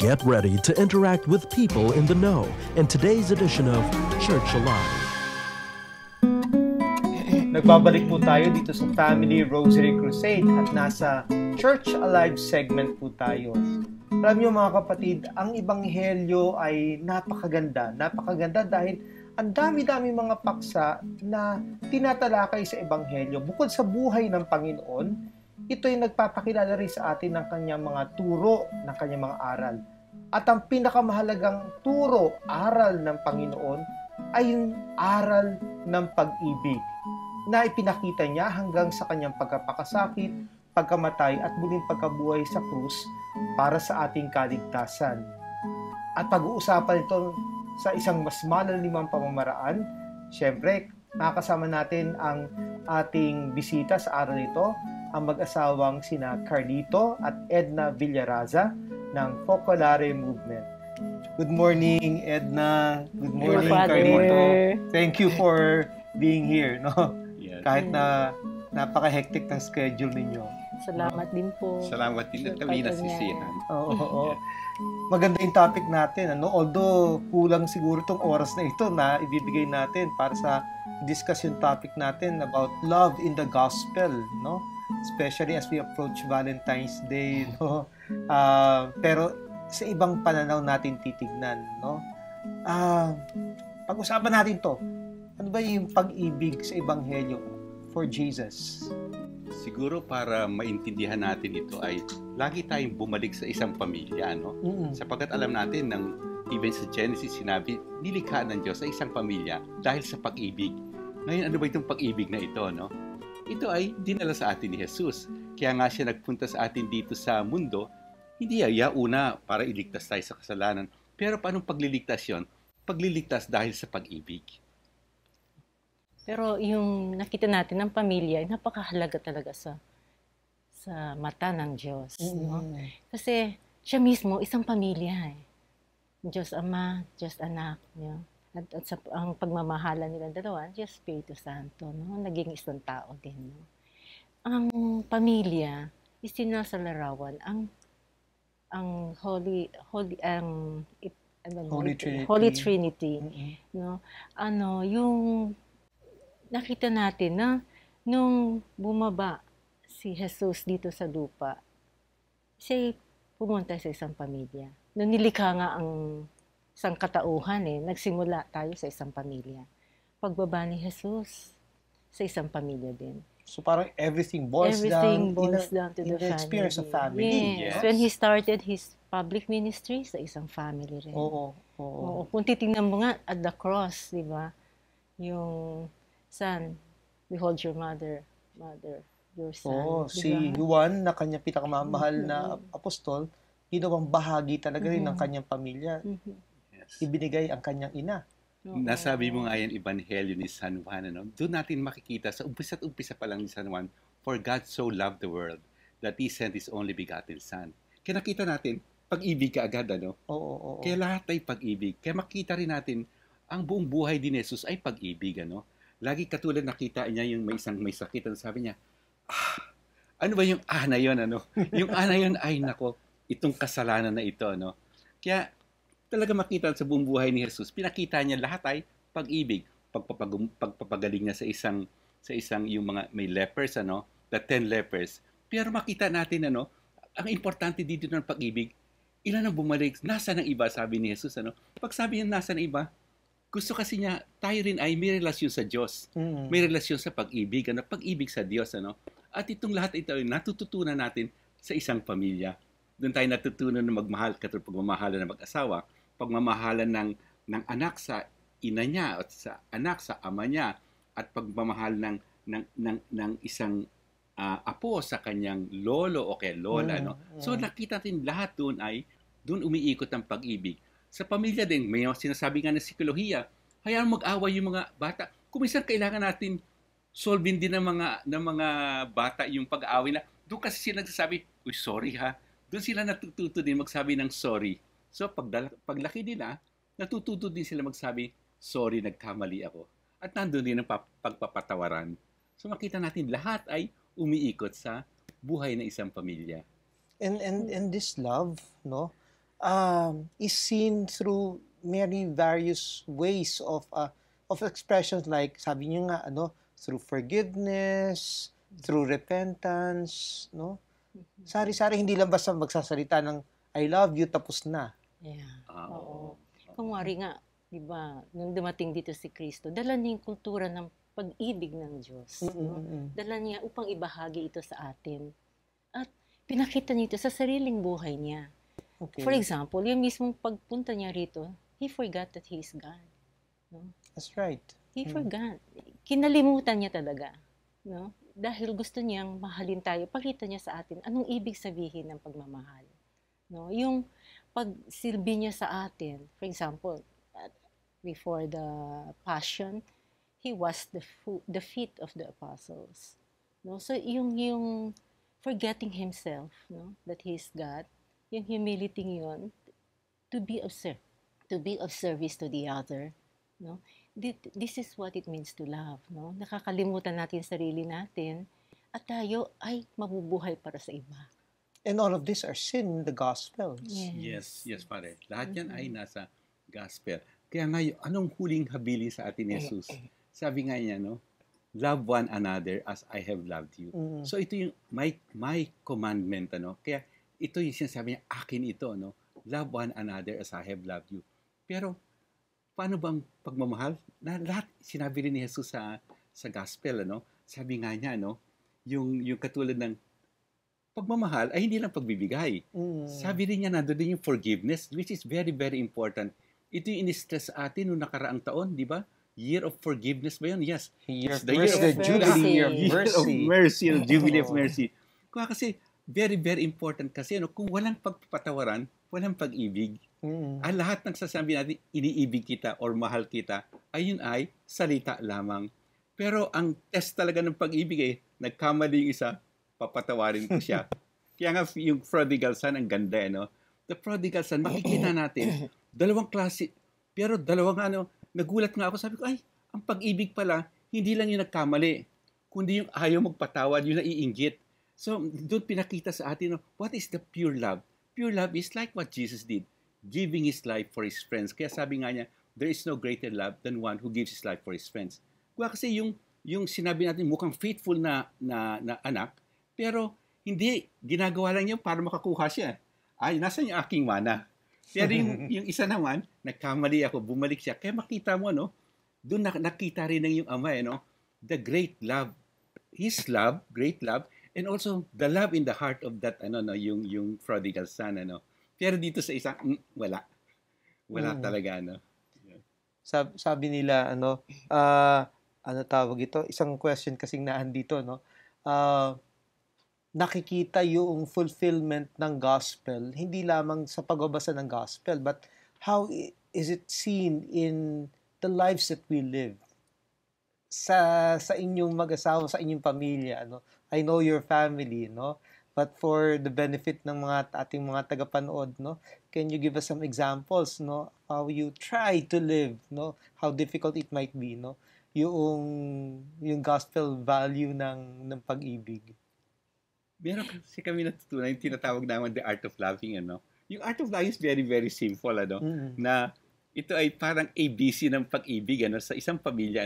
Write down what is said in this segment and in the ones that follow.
Get ready to interact with people in the know in today's edition of Church Alive. Nagbabalik po tayo dito sa Family Rosary Crusade at nasa Church Alive segment po tayo. Alam niyo mga kapatid, ang Ebanghelyo ay napakaganda. Napakaganda dahil ang dami-dami mga paksa na tinatalakay sa Ebanghelyo. Bukod sa buhay ng Panginoon, ito ay nagpapakilala rin sa atin ng kanyang mga turo, ng kanyang mga aral. At ang pinakamahalagang turo, aral ng Panginoon ay yung aral ng pag-ibig na ipinakita niya hanggang sa kanyang pagkapakasakit, pagkamatay at muling pagkabuhay sa krus para sa ating kaligtasan. At pag-uusapan ito sa isang mas malalimang pamamaraan, syempre, nakakasama natin ang ating bisita sa araw nito, ang mag-asawang sina Carlito at Edna Villaraza ng Focolare Movement. Good morning, Edna. Good morning, Carlito. Thank you for being here, no? Yes. Kahit na napaka-hectic ng schedule ninyo. Salamat din po. Salamat din at kami nasisihan. Oo. Maganda yung topic natin, ano? Although kulang siguro itong oras na ito na ibibigay natin para sa discussion topic natin about love in the gospel, no? Especially as we approach Valentine's Day, no? Pero sa ibang pananaw natin titignan, no? Pag-usapan natin to. Ano ba yung pag-ibig sa Ebanghelyo for Jesus? Siguro para maintindihan natin ito ay lagi tayong bumalik sa isang pamilya, no? Sapagkat alam natin ng even sa Genesis sinabi, nilikha ng Diyos sa isang pamilya dahil sa pag-ibig. Ngayon, ano ba itong pag-ibig na ito, no? Ito ay dinala sa atin ni Jesus. Kaya nga siya nagpunta sa atin dito sa mundo, hindi una para iligtas tayo sa kasalanan. Pero paano pagliligtas yun? Pagliligtas dahil sa pag-ibig. Pero yung nakita natin ng pamilya, napakahalaga talaga sa mata ng Diyos. No? Kasi siya mismo, isang pamilya. Diyos Ama, Diyos Anak. No? At ang pagmamahalan nilang dalawa, Diyos Espiritu Santo. No? Naging isang tao din. No? Ang pamilya, isinasalarawan ang Holy Trinity. No? Yung nakita natin na nung bumaba si Jesus dito sa lupa, siya pumunta sa isang pamilya. Nung nilikha nga ang isang katauhan, nagsimula tayo sa isang pamilya. Pagbaba ni Jesus, sa isang pamilya din. So parang everything boils down to the experience of family. Yes. When he started his public ministry, sa isang family rin. Oo. Kung titingnan mo nga at the cross, di ba? Yung son, behold your mother, your son. Si Juan, na kanyang pinakamamahal na apostol, ginawang bahagi talaga rin ng kanyang pamilya. Yes. Ibinigay ang kanyang ina. Nasabi mo nga yan, Ebanghelyo ni San Juan, ano? Doon natin makikita, sa umpisa pa lang ni San Juan, for God so loved the world, that He sent His only begotten Son. Kaya nakita natin, pag-ibig ka agad, ano? Oo. Kaya lahat ay pag-ibig. Kaya makita rin natin, ang buong buhay din ni Jesus ay pag-ibig, ano? Lagi katulad nakita niya yung may sakit, ano? Sabi niya, ano ba yung na yun, ano? Yung na yun, ay nako, itong kasalanan na ito, ano? Kaya, talaga makita sa buong buhay ni Jesus, pinakita niya lahat ay pag-ibig, pagpapagaling niya sa isang yung mga may lepers, ano, the 10 lepers. Pero makita natin, ano, ang importante dito ng pag-ibig, ilan ang bumalik, nasa ng iba, sabi ni Jesus, ano. Pag sabi niya nasa ng iba, gusto kasi niya, tayo rin ay may relasyon sa Diyos. May relasyon sa pag-ibig, ano, pag-ibig sa Diyos, ano. At itong lahat ito ay natututunan natin sa isang pamilya. Doon tayo natutunan na magmahal, katulad pagmamahalan ng mag-asawa, pagmamahalan ng anak sa ina niya at sa anak sa ama niya, at pagmamahal ng isang apo sa kanyang lolo o kay lola, no? So nakita natin lahat doon umiikot ang pag-ibig. Sa pamilya din, may sinasabi nga ng psikolohiya, hayaan mag-away yung mga bata. Kung minsan kailangan natin solving din ng mga bata yung pag-aaway na, doon kasi sila nagsasabi, uy, sorry ha. Doon sila natututo din magsabi ng sorry. So, paglaki nila, natututo din sila magsabi, sorry, nagkamali ako. At nandun din ang pagpapatawaran. So, makita natin lahat ay umiikot sa buhay ng isang pamilya. And this love, no, is seen through many various ways of expressions, like sabi niyo nga, through forgiveness, through repentance, no? Sari-sari, hindi lang basta magsasalita ng I love you tapos na. Yeah. Oo. Kung wari nga, di ba, nung dumating dito si Kristo, dala niya yung kultura ng pag-ibig ng Diyos. No? Dala niya upang ibahagi ito sa atin. At pinakita niya ito sa sariling buhay niya. Okay. For example, yung mismong pagpunta niya rito, he forgot that he is God. No? That's right. He forgot. Kinalimutan niya talaga. No? Dahil gusto niyang mahalin tayo, pakita niya sa atin anong ibig sabihin ng pagmamahal. No? Yung pagsilbi niya sa atin, for example, before the Passion, he washed the feet of the apostles. No? So yung forgetting himself, no, that he is God, yung humility yun, to be of service to the other, no. This is what it means to love, no. Nakakalimutan natin sarili natin at tayo ay mabubuhay para sa iba. And all of these are seen in the Gospels. Yes, pare. Lahat yan ay nasa gospel. Kaya ngayon, anong huling habilin sa atin ni Jesus? Sabi nga niya, no, love one another as I have loved you. So ito yung my commandment, ano. Kaya ito yung sinasabi niya, akin ito, no. Love one another as I have loved you. Pero paano bang pagmamahal? Na lahat sinabi rin ni Jesus sa gospel, ano. Sabi nga niya, no, yung katulad ng pagmamahal ay hindi lang pagbibigay. Sabi rin niya, nandoon din yung forgiveness, which is very, very important. Ito yung in-stress sa atin noong nakaraang taon, di ba? Year of forgiveness ba yun? Yes. The Jubilee of Mercy. Jubilee of Mercy. Kaya kasi, very, very important kasi, kung walang pagpapatawaran, walang pag-ibig. Ang lahat ng sasabi natin, iniibig kita or mahal kita, ayun ay salita lamang. Pero ang test talaga ng pag-ibig nagkamali yung isa, papatawarin ko siya. Kaya nga yung prodigal son, ang ganda, no? The prodigal son, makikita natin, dalawang klase, pero dalawang nagulat nga ako, sabi ko, ay, ang pag-ibig pala, hindi lang yung nagkamali, kundi yung ayaw magpatawad, yung naiinggit. So, doon pinakita sa atin, what is the pure love? Pure love is like what Jesus did, giving His life for His friends. Kaya sabi nga niya, there is no greater love than one who gives his life for his friends. Kaya kasi yung sinabi natin, mukhang faithful na anak, pero hindi, ginagawa lang niya para makakuha siya. Ay, nasan yung aking mana? Pero yung isa naman, nagkamali ako, bumalik siya. Kaya makita mo, doon nakita rin ng yung ama, the great love, His love, great love, and also the love in the heart of that, yung prodigal son, Pero dito sa isang, wala. Wala talaga, Sabi nila, tawag ito? Isang question kasing naandito, nakikita yung fulfillment ng gospel, hindi lamang sa pagbabasa ng gospel, but how is it seen in the lives that we live? Sa inyong mag-asawa, sa inyong pamilya, I know your family, but for the benefit ng ating mga tagapanood, can you give us some examples, how you try to live, how difficult it might be, yung gospel value ng pag-ibig? Meron kasi kami natutunan yung tinatawag naman the art of loving, Yung art of loving is very, very simple, Na ito ay parang ABC ng pag-ibig, sa isang pamilya,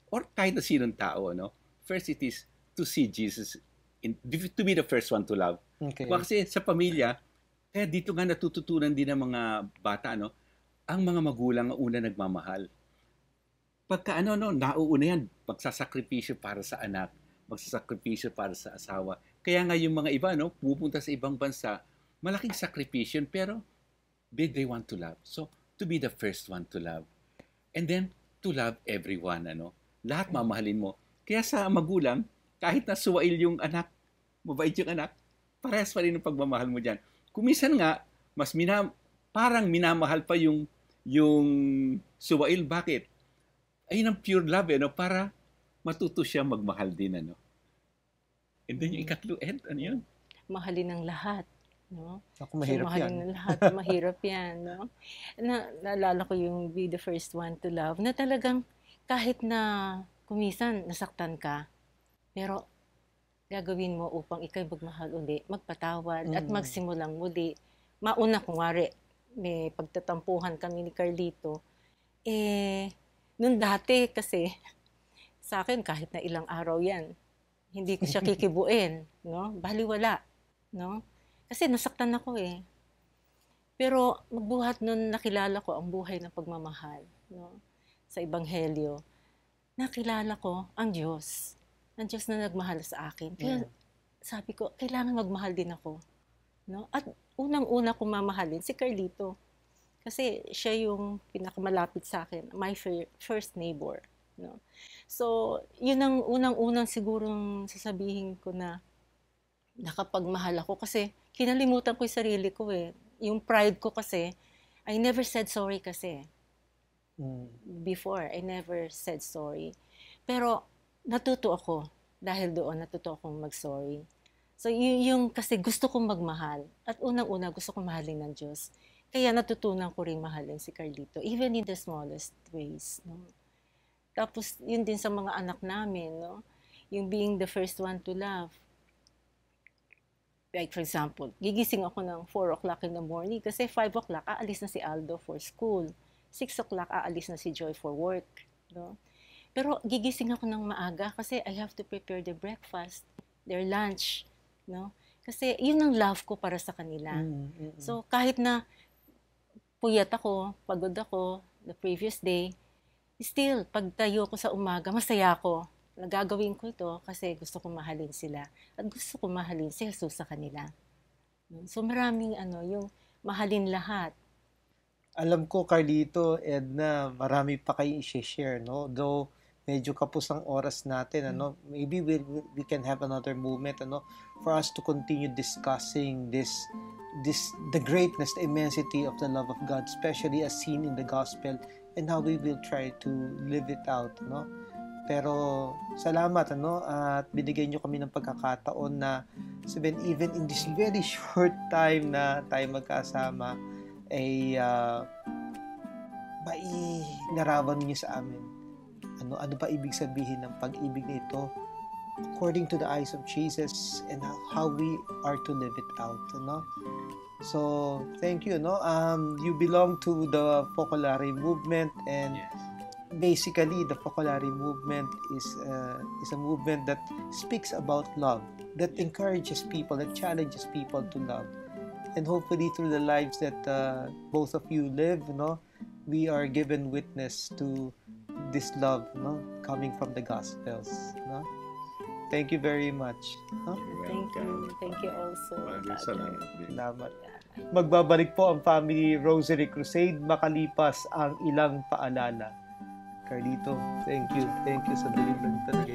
or kahit na sinong tao, First, it is to see Jesus, to be the first one to love. Okay. Kasi sa pamilya, kaya dito nga natututunan din ng mga bata, ang mga magulang ang una nagmamahal. Pagka nauuna yan, magsasakripisyo para sa anak, magsasakripisyo para sa asawa. Kaya nga yung mga iba, pupunta sa ibang bansa, malaking sakripisyon, pero they want to love. So, to be the first one to love. And then, to love everyone, Lahat mamahalin mo. Kaya sa magulang, kahit na suwail yung anak, mabait yung anak, parehas pa rin ang pagmamahal mo dyan. Kumisan nga, mas parang minamahal pa yung suwail. Bakit? Ayun ang pure love, para matuto siya magmahal din, And then yung ikatlo, ano yun? Mahalin ng lahat, Ako, mahirap so, mahalin yan. ng lahat, mahirap yan, Naalala ko yung be the first one to love, na talagang kahit na kumisan nasaktan ka, pero gagawin mo upang ikay magmahal uli, magpatawad at magsimulang muli. Mauna, kung wari, may pagtatampuhan kami ni Carlito. Nung dati kasi, sa akin kahit na ilang araw yan, hindi ko siya kikibuin, no? Baliwala, no? Kasi nasaktan ako eh. Pero magbuhat nun nakilala ko ang buhay ng pagmamahal, no? Sa Ebanghelyo, nakilala ko ang Diyos. Ang Diyos na nagmahal sa akin. Kaya sabi ko, kailangan magmahal din ako, no? At unang-una kong mamahalin si Carlito. Kasi siya yung pinakamalapit sa akin, my first neighbor, no? So, yun ang unang-unang sigurong sasabihin ko na nakapagmahal ako kasi kinalimutan ko yung sarili ko eh. Yung pride ko kasi, I never said sorry kasi. Before, I never said sorry. Pero natuto ako dahil doon, natuto akong mag-sorry. So, yung kasi gusto kong magmahal at unang-una gusto kong mahalin ng Diyos. Kaya natutunan ko rin mahalin si Carlito, even in the smallest ways, no? Tapos, yun din sa mga anak namin, no? Yung being the first one to love. Like, for example, gigising ako ng 4 o'clock in the morning kasi 5 o'clock, aalis na si Aldo for school. 6 o'clock, aalis na si Joy for work, no? Pero gigising ako ng maaga kasi I have to prepare their breakfast, their lunch, no? Kasi yun ang love ko para sa kanila. So, kahit na puyat ako, pagod ako the previous day, still, pagtayo ko sa umaga, masaya ako. Nagagawin ko ito kasi gusto kong mahalin sila. At gusto kong mahalin si Jesus sa kanila. So maraming yung mahalin lahat. Alam ko, Carlito, Edna, marami pa kayong i-share, no? Though, medyo kapos ang oras natin, ano? Maybe we can have another moment, ano? For us to continue discussing the greatness, the immensity of the love of God, especially as seen in the gospel, and how we will try to live it out, no? Pero salamat, ano, at binigyan nyo kami ng pagkakataon na sabihin, even in this very short time na tayo magkasama, ay mailarawan niyo sa amin. Ano ba ibig sabihin ng pag-ibig na ito according to the eyes of Jesus and how we are to live it out, no? So, thank you, no? You belong to the Focolare movement, and basically the Focolare movement is a movement that speaks about love, that encourages people, that challenges people to love. And hopefully through the lives that both of you live, no, we are given witness to this love, no, coming from the Gospels, no? Thank you very much. No? Thank you. Thank you also. Salamat. Magbabalik po ang Family Rosary Crusade makalipas ang ilang paalala. Carlito, thank you. Thank you sa delivery talaga.